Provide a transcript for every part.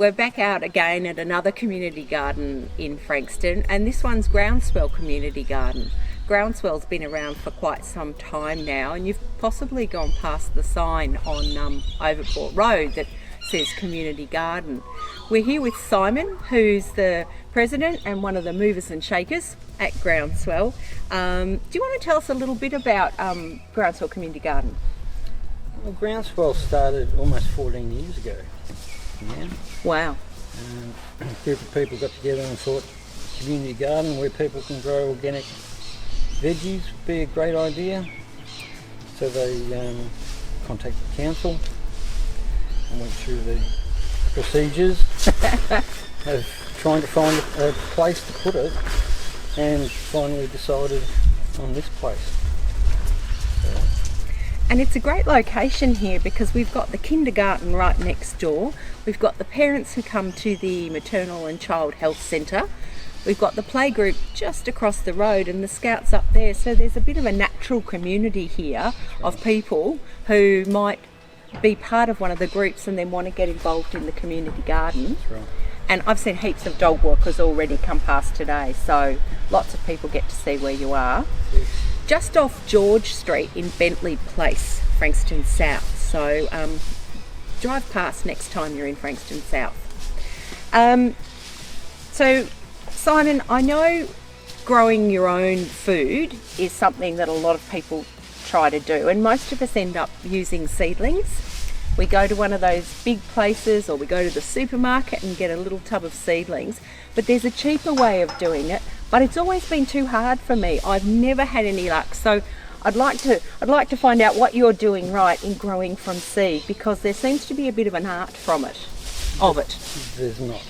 We're back out again at another community garden in Frankston, and this one's Groundswell Community Garden. Groundswell's been around for quite some time now, and you've possibly gone past the sign on Overport Road that says Community Garden. We're here with Simon, who's the president and one of the movers and shakers at Groundswell. Do you want to tell us a little bit about Groundswell Community Garden? Well, Groundswell started almost 14 years ago. Yeah. Wow. A group of people got together and thought community garden where people can grow organic veggies would be a great idea. So they contacted the council and went through the procedures of trying to find a place to put it, and finally decided on this place. And it's a great location here because we've got the kindergarten right next door. We've got the parents who come to the maternal and child health centre. We've got the playgroup just across the road and the scouts up there. So there's a bit of a natural community here of people who might be part of one of the groups and then want to get involved in the community garden. That's right. And I've seen heaps of dog walkers already come past today, so lots of people get to see where you are. Yes. Just off George Street in Bentley Place, Frankston South. So drive past next time you're in Frankston South. So Simon, I know growing your own food is something that a lot of people try to do, and most of us end up using seedlings. We go to one of those big places or we go to the supermarket and get a little tub of seedlings, but there's a cheaper way of doing it, but it's always been too hard for me. I've never had any luck, so I'd like to find out what you're doing right in growing from seed, because there seems to be a bit of an art from it. There's not.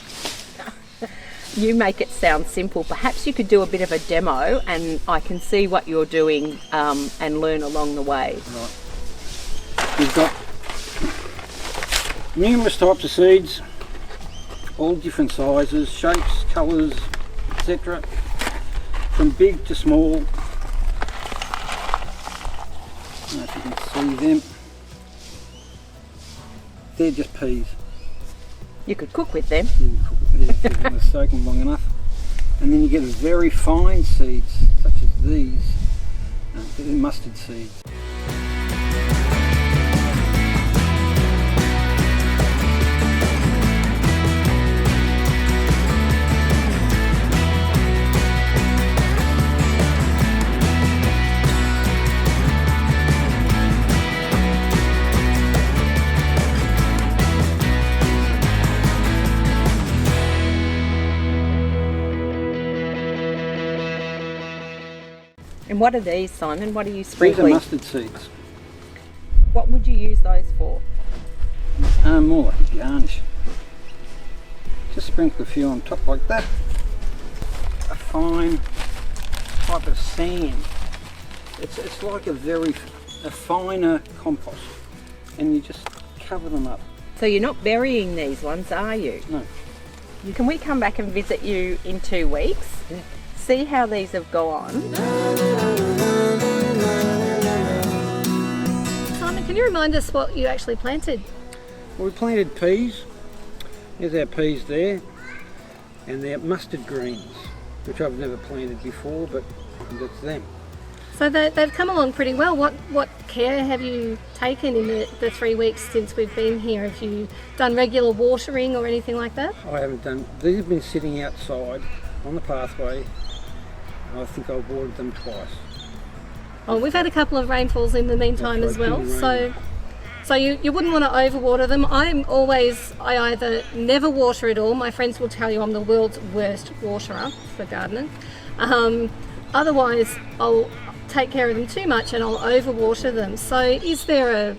You make it sound simple. Perhaps you could do a bit of a demo and I can see what you're doing and learn along the way. Right. We've got numerous types of seeds, all different sizes, shapes, colours, etc. From big to small. I don't know if you can see them. They're just peas. You could cook with them. You can cook it there if you want to soak them long enough. And then you get very fine seeds, such as these. They're mustard seeds. And what are these, Simon? What are you These sprinkling? are mustard seeds. What would you use those for? More like a garnish. Just sprinkle a few on top like that. A fine type of sand. It's like a finer compost, and you just cover them up. So you're not burying these ones, are you? No. Can we come back and visit you in 2 weeks? Yeah. See how these have gone. Simon, can you remind us what you actually planted? Well, we planted peas. There's our peas there, and they're mustard greens, which I've never planted before, but that's them. So they've come along pretty well. What care have you taken in the 3 weeks since we've been here? Have you done regular watering or anything like that? I haven't done. These have been sitting outside on the pathway. I think I've watered them twice. Oh, we've had a couple of rainfalls in the meantime That's as right, well. been raining. So you wouldn't want to overwater them. I either never water at all. My friends will tell you I'm the world's worst waterer for gardening. Otherwise, I'll take care of them too much and I'll overwater them. So is there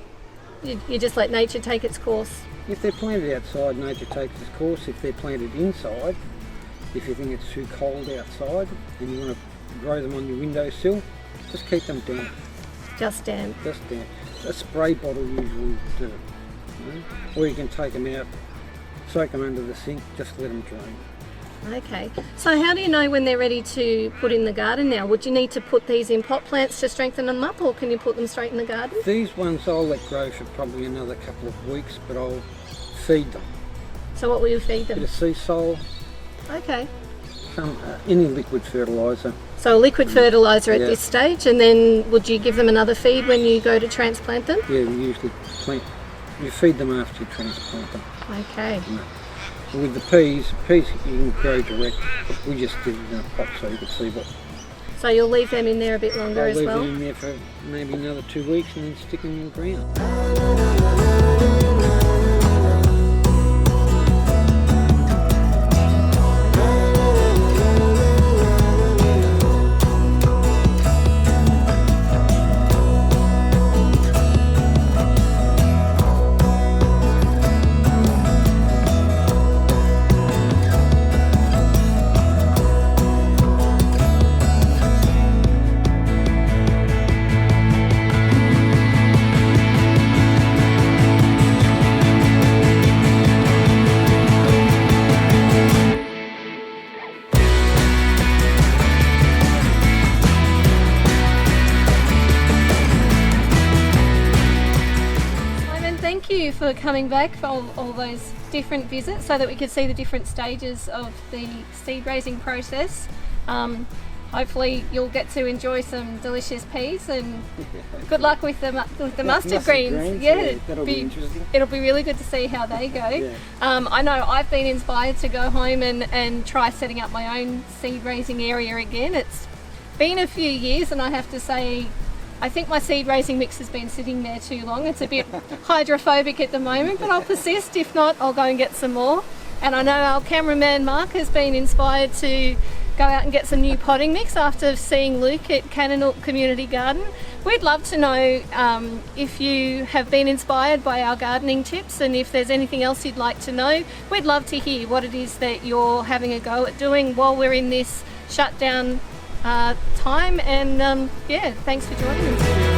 you just let nature take its course? If they're planted outside, nature takes its course. If they're planted inside, if you think it's too cold outside and you want to grow them on your windowsill, just keep them damp. Just damp. Just damp. A spray bottle usually do it. You know? Or you can take them out, soak them under the sink, just let them drain. Okay. So how do you know when they're ready to put in the garden now? Would you need to put these in pot plants to strengthen them up, or can you put them straight in the garden? These ones I'll let grow for probably another couple of weeks, but I'll feed them. So what will you feed Bit them? of sea salt, Okay. any liquid fertiliser. So a liquid fertiliser at Yeah. this stage, and then would you give them another feed when you go to transplant them? Yeah, we usually you feed them after you transplant them. Okay. With the peas you can grow direct. We just did it in a pot so you could see what. So you'll leave them in there a bit longer I'll as leave well? them in there for maybe another 2 weeks and then stick them in the ground. Simon, thank you for coming back for all those different visits so that we could see the different stages of the seed raising process. Hopefully you'll get to enjoy some delicious peas, and good luck with the mustard greens. Yeah, that'll be interesting. It'll be really good to see how they go. Yeah. I know I've been inspired to go home and try setting up my own seed raising area again. It's been a few years, and I have to say I think my seed raising mix has been sitting there too long. It's a bit hydrophobic at the moment, but I'll persist. If not, I'll go and get some more. And I know our cameraman Mark has been inspired to go out and get some new potting mix after seeing Luke at Groundswell Community Garden. We'd love to know if you have been inspired by our gardening tips, and if there's anything else you'd like to know. We'd love to hear what it is that you're having a go at doing while we're in this shutdown time, and yeah, thanks for joining us.